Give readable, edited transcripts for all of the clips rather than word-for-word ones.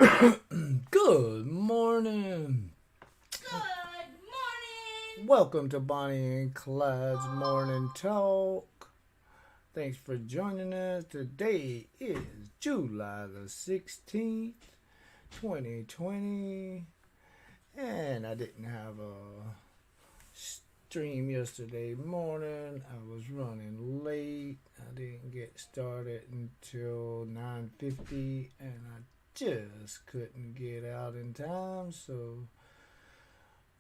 Good morning. Good morning. Welcome to Bonnie and Clyde's Morning Talk. Thanks for joining us. Today is July the 16th, 2020. And I didn't have a stream yesterday morning. I was running late. I didn't get started until 9:50 and I just couldn't get out in time, so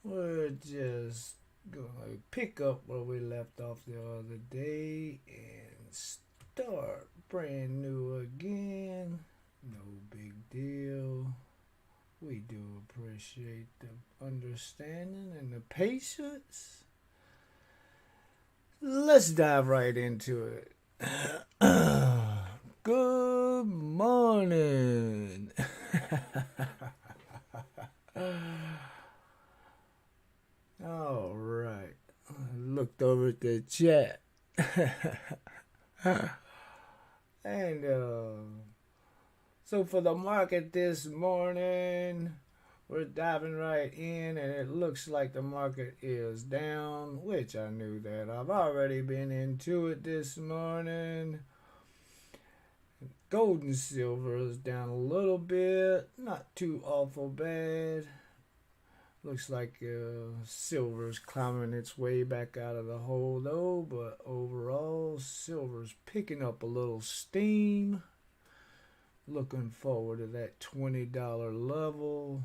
we're just gonna pick up where we left off the other day and start brand new again. No big deal. We do appreciate the understanding and the patience. Let's dive right into it. Good morning. All right. I looked over at the chat. and so for the market this morning, we're diving right in, and it looks like the market is down, which I knew that. I've already been into it this morning. Gold and silver is down a little bit, not too awful bad. Looks like silver's climbing its way back out of the hole though, but overall silver's picking up a little steam. Looking forward to that $20 level.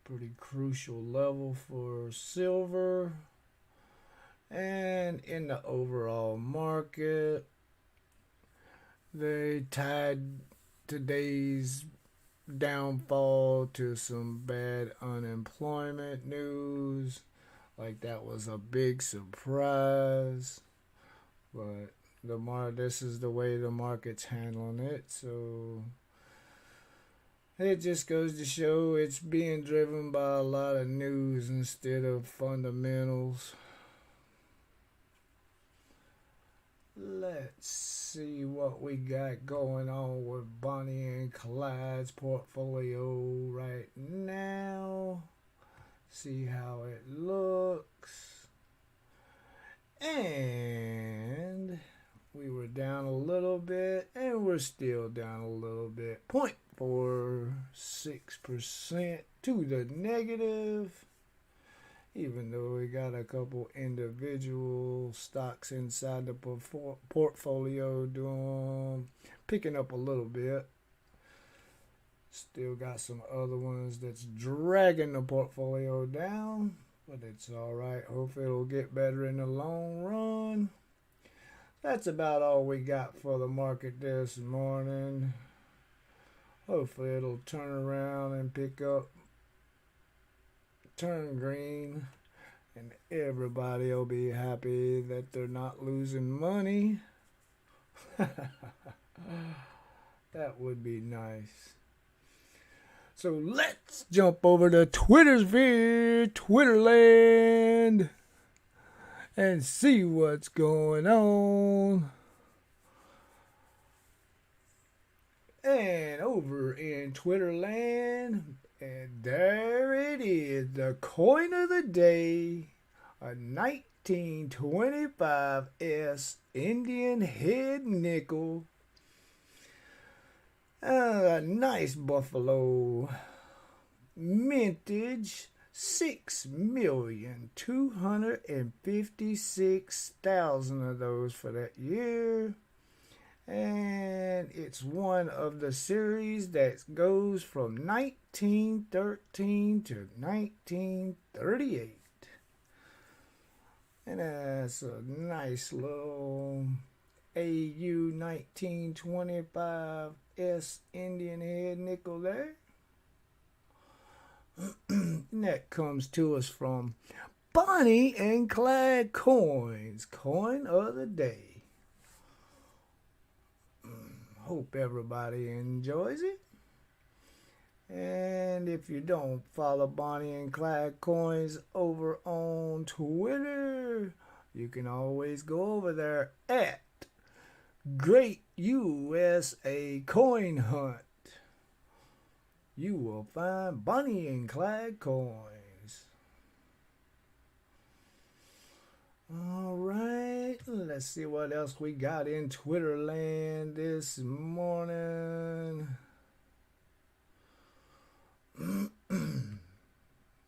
Pretty crucial level for silver. And in the overall market, they tied today's downfall to some bad unemployment news. Like that was a big surprise. But this is the way the market's handling it, so it just goes to show it's being driven by a lot of news instead of fundamentals. Let's see what we got going on with Bonnie and Clyde's portfolio right now. See how it looks. And we were down a little bit, and we're still down a little bit. 0.46% to the negative. Even though we got a couple individual stocks inside the portfolio picking up a little bit. Still got some other ones that's dragging the portfolio down, but it's alright. Hopefully it'll get better in the long run. That's about all we got for the market this morning. Hopefully it'll turn around and turn green, and everybody will be happy that they're not losing money. That would be nice. So let's jump over to Twitterland, and see what's going on. And over in Twitterland, and there it is, the coin of the day, a 1925 S Indian head nickel. A nice buffalo mintage, 6,256,000 of those for that year. And it's one of the series that goes from 1913 to 1938. And that's a nice little AU 1925 S Indian head nickel there. And that comes to us from Bonnie and Clyde Coins, coin of the day. Hope everybody enjoys it. And if you don't follow Bonnie and Clyde Coins over on Twitter, you can always go over there at Great USA Coin Hunt. you will find Bonnie and Clyde Coins. All right, let's see what else we got in Twitter land this morning.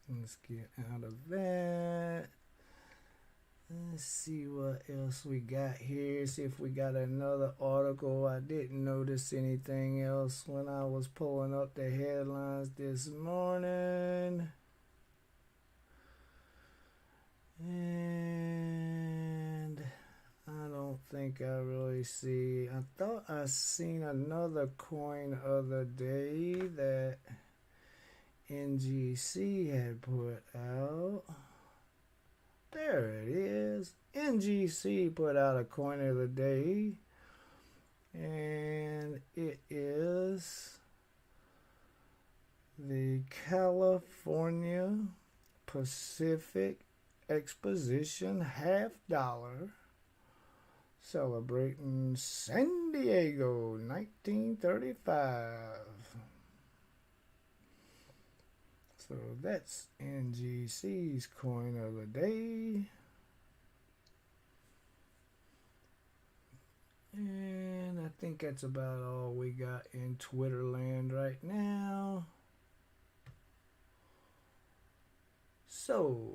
Let's get out of that. Let's see what else we got here. See if we got another article. I didn't notice anything else when I was pulling up the headlines this morning. And I don't think I really see. I thought I seen another coin other day that NGC had put out. There it is. NGC put out a coin of the day. And it is the California Pacific Exposition $50, celebrating San Diego 1935. So that's NGC's coin of the day. And I think that's about all we got in Twitter land right now. So,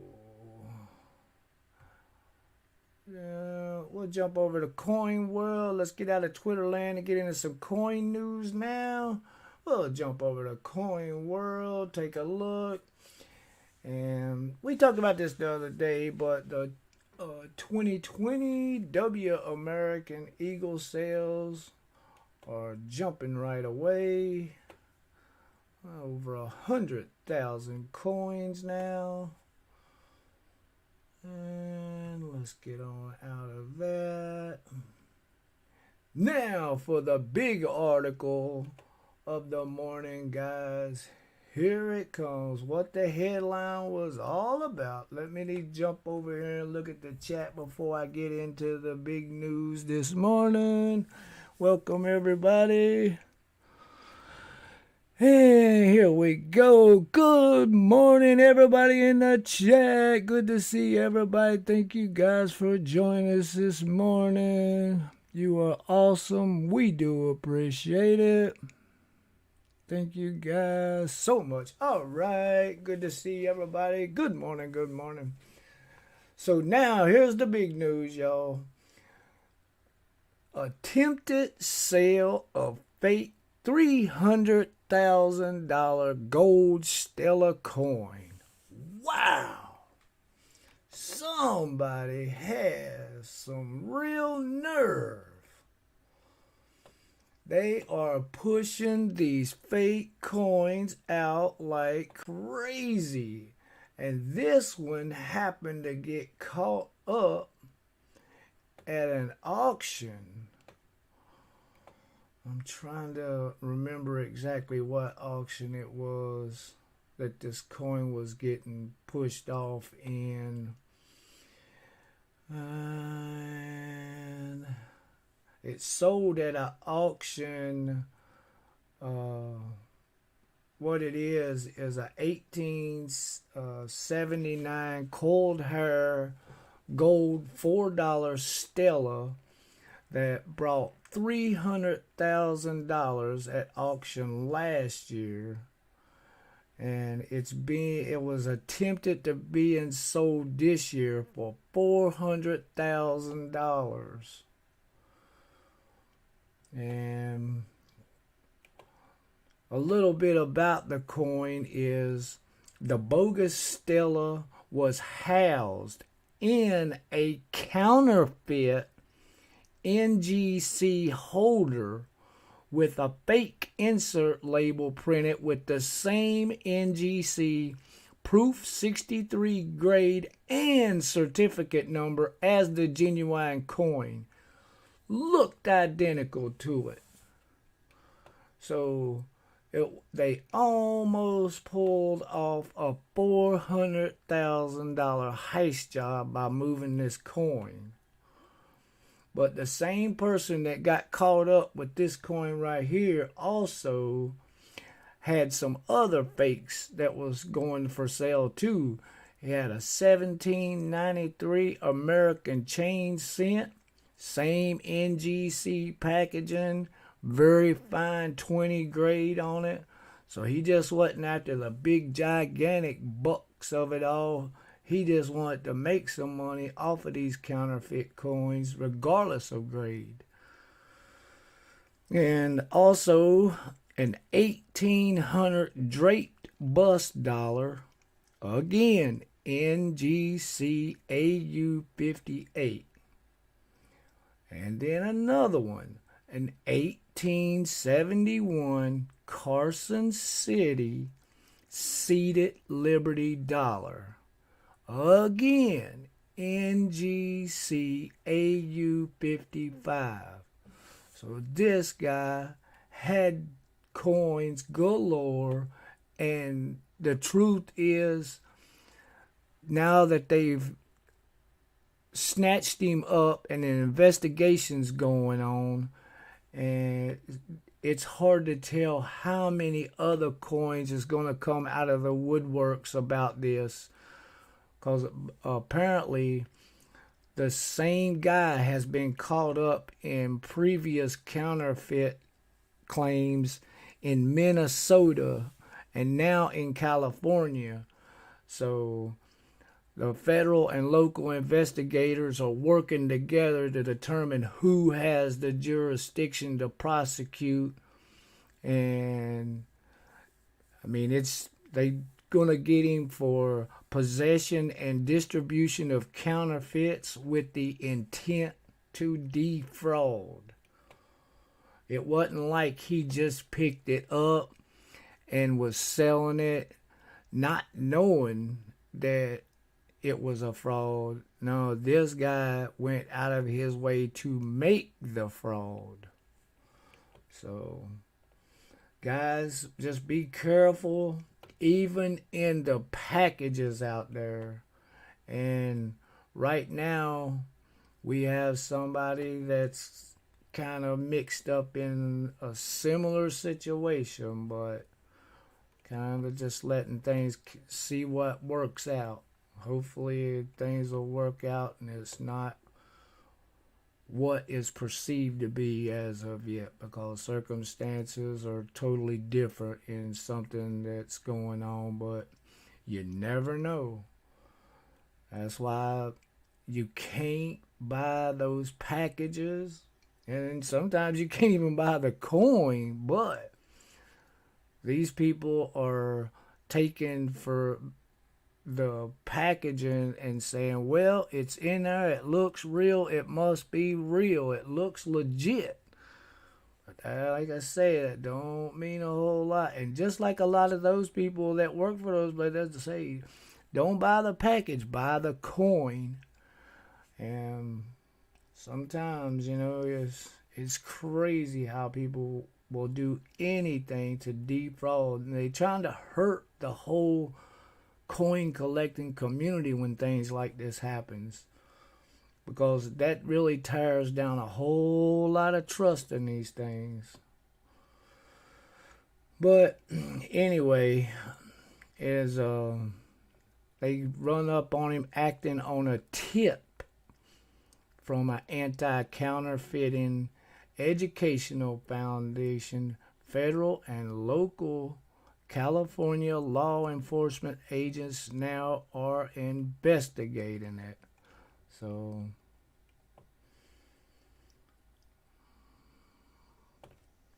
we'll jump over to Coin World. Let's get out of Twitter land and get into some coin news now. We'll jump over to Coin World, take a look. And we talked about this the other day, but the 2020 W American Eagle sales are jumping right away. Over 100,000 coins now. And let's get on out of that. Now for the big article of the morning, guys. Here it comes. What the headline was all about. Let me jump over here and look at the chat before I get into the big news this morning. Welcome, everybody. And here we go. Good morning, everybody in the chat. Good to see everybody. Thank you guys for joining us this morning. You are awesome. We do appreciate it. Thank you guys so much. All right. Good to see everybody. Good morning. Good morning. So now here's the big news, y'all. Attempted sale of fake $300,000 gold Stellar coin. Wow. Somebody has some real nerve. They are pushing these fake coins out like crazy. And this one happened to get caught up at an auction. I'm trying to remember exactly what auction it was that this coin was getting pushed off in. And it sold at an auction. What it is a 1879 coiled hair gold $4 Stella that brought $300,000 at auction last year. And it was attempted to be sold this year for $400,000. And a little bit about the coin is the bogus Stella was housed in a counterfeit NGC holder with a fake insert label printed with the same NGC Proof 63 grade and certificate number as the genuine coin. Looked identical to it. So they almost pulled off a $400,000 heist job by moving this coin. But the same person that got caught up with this coin right here also had some other fakes that was going for sale too. He had a 1793 American chain cent, same NGC packaging, very fine 20 grade on it. So he just wasn't after the big gigantic bucks of it all. He just wanted to make some money off of these counterfeit coins regardless of grade. And also an 1800 draped bust dollar, again NGCAU 58. And then another one, an 1871 Carson City seated Liberty dollar, again NGCAU 55. So this guy had coins galore, and the truth is, now that they've snatched him up and an investigation's going on, and it's hard to tell how many other coins is going to come out of the woodworks about this, because apparently the same guy has been caught up in previous counterfeit claims in Minnesota and now in California. So the federal and local investigators are working together to determine who has the jurisdiction to prosecute. And I mean, they gonna get him for possession and distribution of counterfeits with the intent to defraud. It wasn't like he just picked it up and was selling it not knowing that it was a fraud. No, this guy went out of his way to make the fraud. So, guys, just be careful, even in the packages out there. And right now, we have somebody that's kind of mixed up in a similar situation, but kind of just letting things see what works out. Hopefully things will work out and it's not what is perceived to be as of yet, because circumstances are totally different in something that's going on, but you never know. That's why you can't buy those packages, and sometimes you can't even buy the coin, but these people are taking for the packaging and saying, well, it's in there, it looks real, it must be real, it looks legit. But like I said, that don't mean a whole lot. And just like a lot of those people that work for those places say, don't buy the package, buy the coin. And sometimes, it's crazy how people will do anything to defraud, and they're trying to hurt the whole coin collecting community when things like this happens, because that really tears down a whole lot of trust in these things. But anyway, as they run up on him acting on a tip from an anti-counterfeiting educational foundation, federal and local California law enforcement agents now are investigating it. So,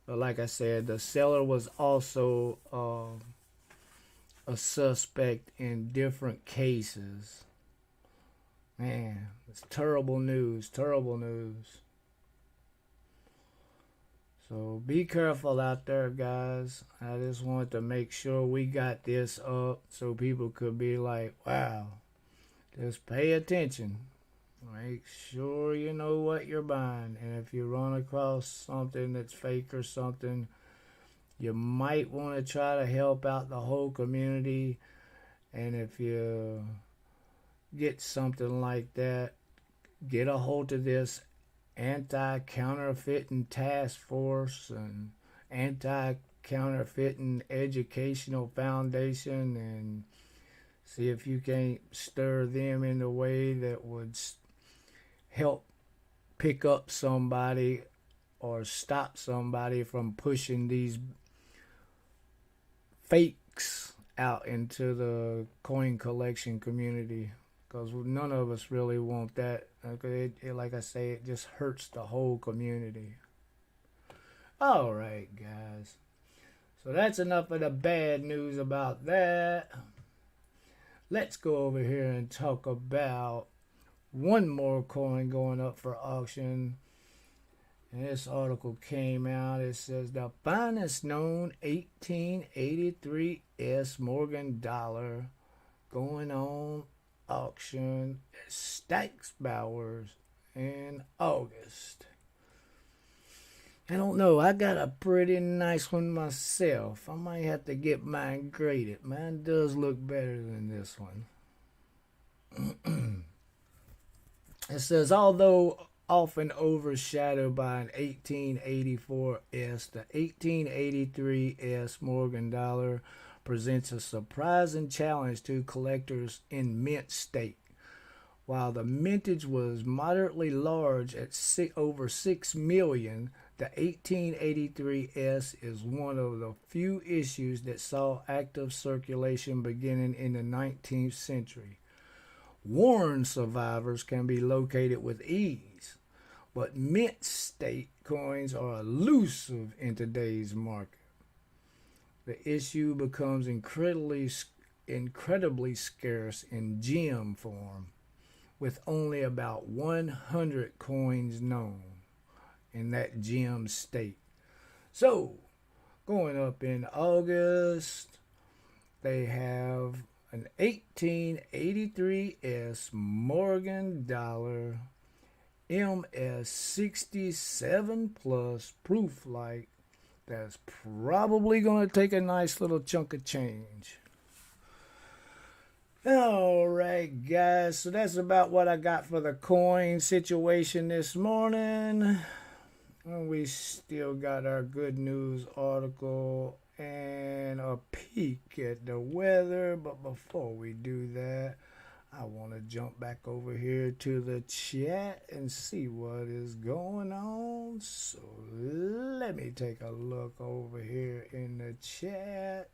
but like I said, the seller was also a suspect in different cases. Man, it's terrible news, terrible news. So be careful out there, guys. I just wanted to make sure we got this up so people could be like, wow, just pay attention. Make sure you know what you're buying. And if you run across something that's fake or something, you might want to try to help out the whole community. And if you get something like that, get a hold of this anti-counterfeiting task force and Counterfeiting Educational Foundation and see if you can't stir them in a way that would help pick up somebody or stop somebody from pushing these fakes out into the coin collection community, because none of us really want that. Like I say, it just hurts the whole community. All right, guys. So that's enough of the bad news about that. Let's go over here and talk about one more coin going up for auction. And this article came out. It says the finest known 1883 S Morgan dollar going on auction at Stack's Bowers in August. I don't know. I got a pretty nice one myself. I might have to get mine graded. Mine does look better than this one. It says, although often overshadowed by an 1884 S, the 1883 S Morgan dollar presents a surprising challenge to collectors in mint state. While the mintage was moderately large at over 6 million, the 1883 S is one of the few issues that saw active circulation beginning in the 19th century. Worn survivors can be located with ease, but mint state coins are elusive in today's market. The issue becomes incredibly scarce in gem form, with only about 100 coins known in that gem state. So, going up in August, they have an 1883 S Morgan dollar MS67 plus proof light that's probably going to take a nice little chunk of change. Alright, guys, so that's about what I got for the coin situation this morning. We still got our good news article and a peek at the weather, but before we do that, I want to jump back over here to the chat and see what is going on. So let me take a look over here in the chat.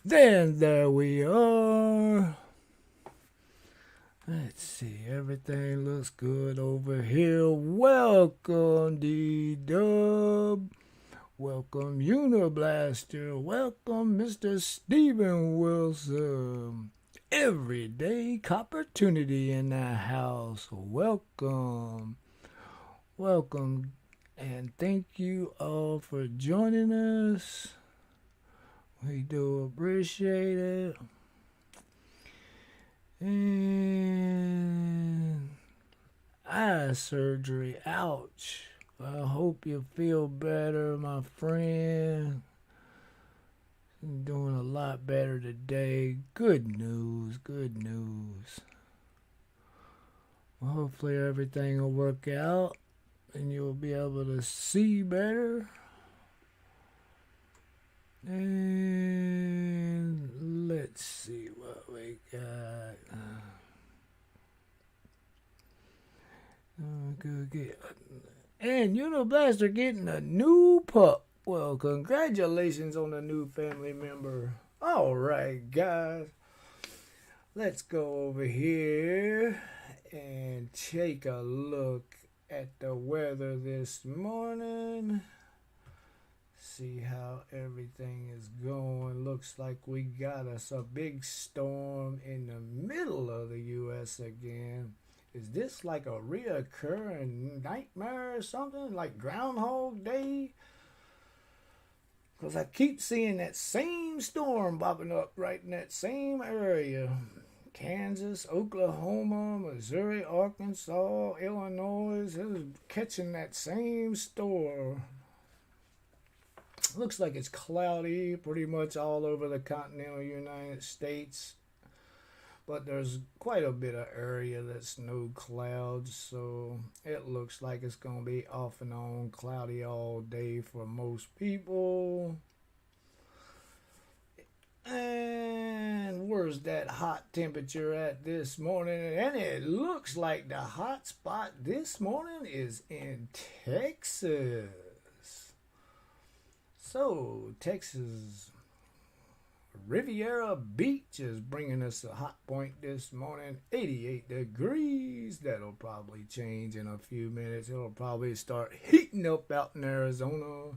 Then there we are. Let's see, everything looks good over here. Welcome, D-Dub. Welcome, Uniblaster. Welcome, Mr. Steven Wilson. Everyday Opportunity in the house. Welcome. Welcome, and thank you all for joining us. We do appreciate it. And eye surgery. Ouch. I hope you feel better, my friend. I'm doing a lot better today. Good news. Good news. Well, hopefully everything will work out and you'll be able to see better. And let's see what we got. And Uniblaster getting a new pup. Well, congratulations on the new family member. All right, guys. Let's go over here and take a look at the weather this morning. See how everything is going. Looks like we got us a big storm in the middle of the U.S. again. Is this like a reoccurring nightmare or something? Like Groundhog Day? Because I keep seeing that same storm popping up right in that same area. Kansas, Oklahoma, Missouri, Arkansas, Illinois. It was catching that same storm. Looks like it's cloudy pretty much all over the continental United States. but there's quite a bit of area that's no clouds, so it looks like it's going to be off and on cloudy all day for most people. And where's that hot temperature at this morning? And it looks like the hot spot this morning is in Texas. So, Texas Riviera Beach is bringing us a hot point this morning, 88 degrees. That'll probably change in a few minutes. It'll probably start heating up out in Arizona.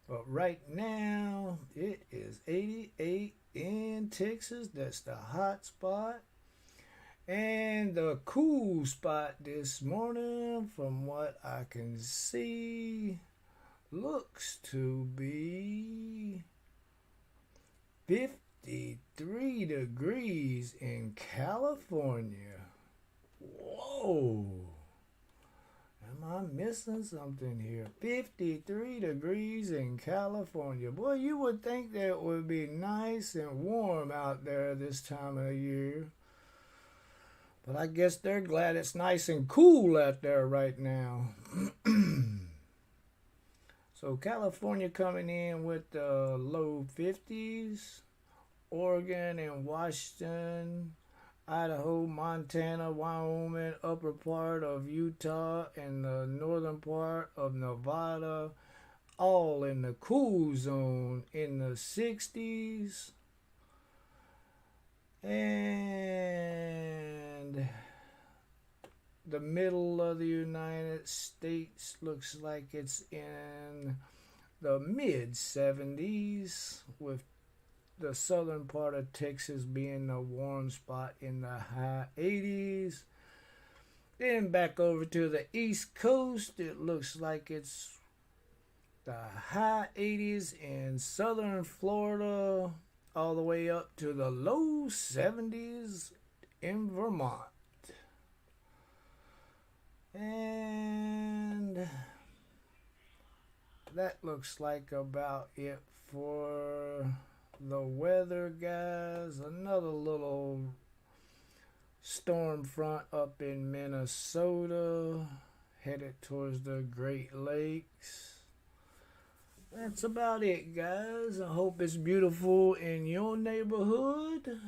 But right now, it is 88 in Texas. That's the hot spot. And the cool spot this morning, from what I can see, looks to be 53 degrees in California. Whoa. Am I missing something here? 53 degrees in California. Boy, you would think that it would be nice and warm out there this time of year. But I guess they're glad it's nice and cool out there right now. So California coming in with the low 50s. Oregon and Washington, Idaho, Montana, Wyoming, upper part of Utah, and the northern part of Nevada, all in the cool zone in the 60s. And the middle of the United States looks like it's in the mid 70s, with the southern part of Texas being the warm spot in the high 80s. Then back over to the East Coast, it looks like it's the high 80s in southern Florida, all the way up to the low 70s in Vermont. And that looks like about it for the weather, guys. Another little storm front up in Minnesota, headed towards the Great Lakes. That's about it, guys. I hope it's beautiful in your neighborhood.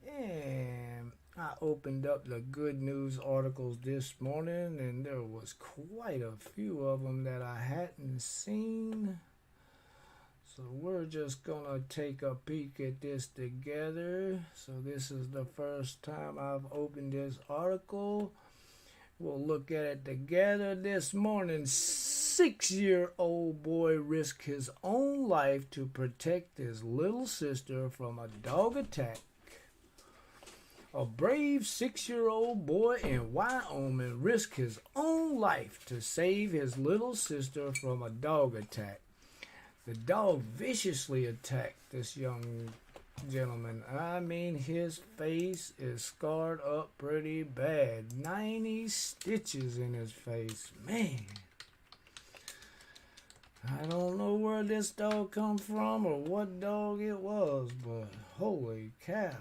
And I opened up the good news articles this morning, and there was quite a few of them that I hadn't seen. So we're just going to take a peek at this together. So this is the first time I've opened this article. We'll look at it together. This morning, 6-year-old boy risked his own life to protect his little sister from a dog attack. A brave 6-year-old boy in Wyoming risked his own life to save his little sister from a dog attack. The dog viciously attacked this young gentleman. I mean, his face is scarred up pretty bad. 90 stitches in his face. Man. I don't know where this dog come from or what dog it was, but holy cow.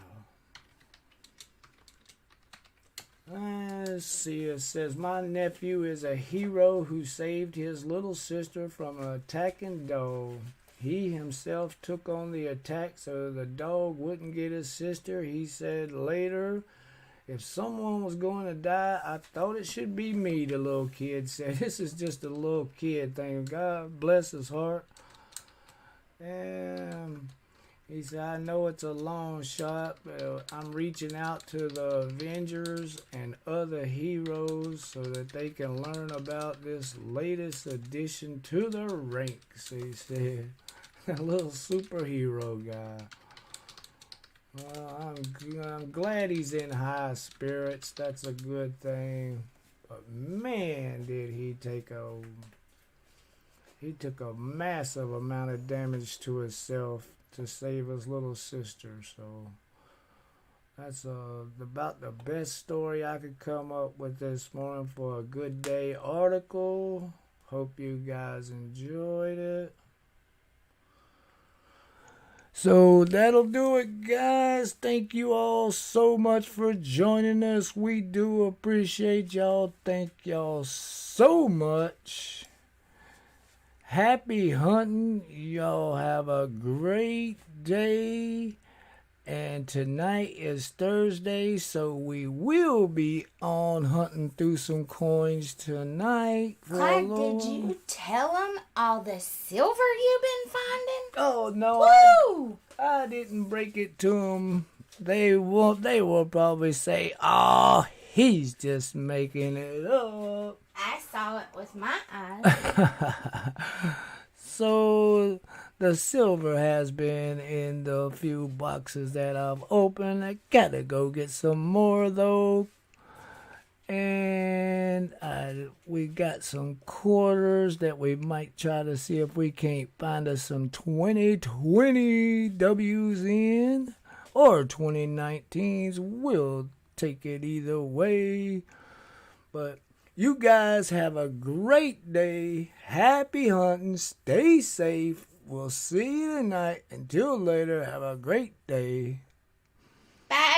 Let's see, it says, my nephew is a hero who saved his little sister from an attacking dog. He himself took on the attack so the dog wouldn't get his sister. He said later, if someone was going to die, I thought it should be me, the little kid said. This is just a little kid thing. God bless his heart. And he said, I know it's a long shot, but I'm reaching out to the Avengers and other heroes so that they can learn about this latest addition to the ranks, he said. A little superhero guy. Well, I'm glad he's in high spirits. That's a good thing. But man, did he took a massive amount of damage to himself to save his little sister. So that's about the best story I could come up with this morning for a Good Day article. Hope you guys enjoyed it. So that'll do it, guys. Thank you all so much for joining us. We do appreciate y'all. Thank y'all so much. Happy hunting. Y'all have a great day. And tonight is Thursday, so we will be on hunting through some coins tonight. Clyde, did you tell them all the silver you've been finding? Oh, no. Woo! I didn't break it to them. They will probably say, "Oh, he's just making it up." I saw it with my eyes. So the silver has been in the few boxes that I've opened. I gotta go get some more though. And we got some quarters that we might try to see if we can't find us some 2020 W's in. Or 2019s. We'll take it either way. But you guys have a great day. Happy hunting. Stay safe. We'll see you tonight. Until later, have a great day. Bye.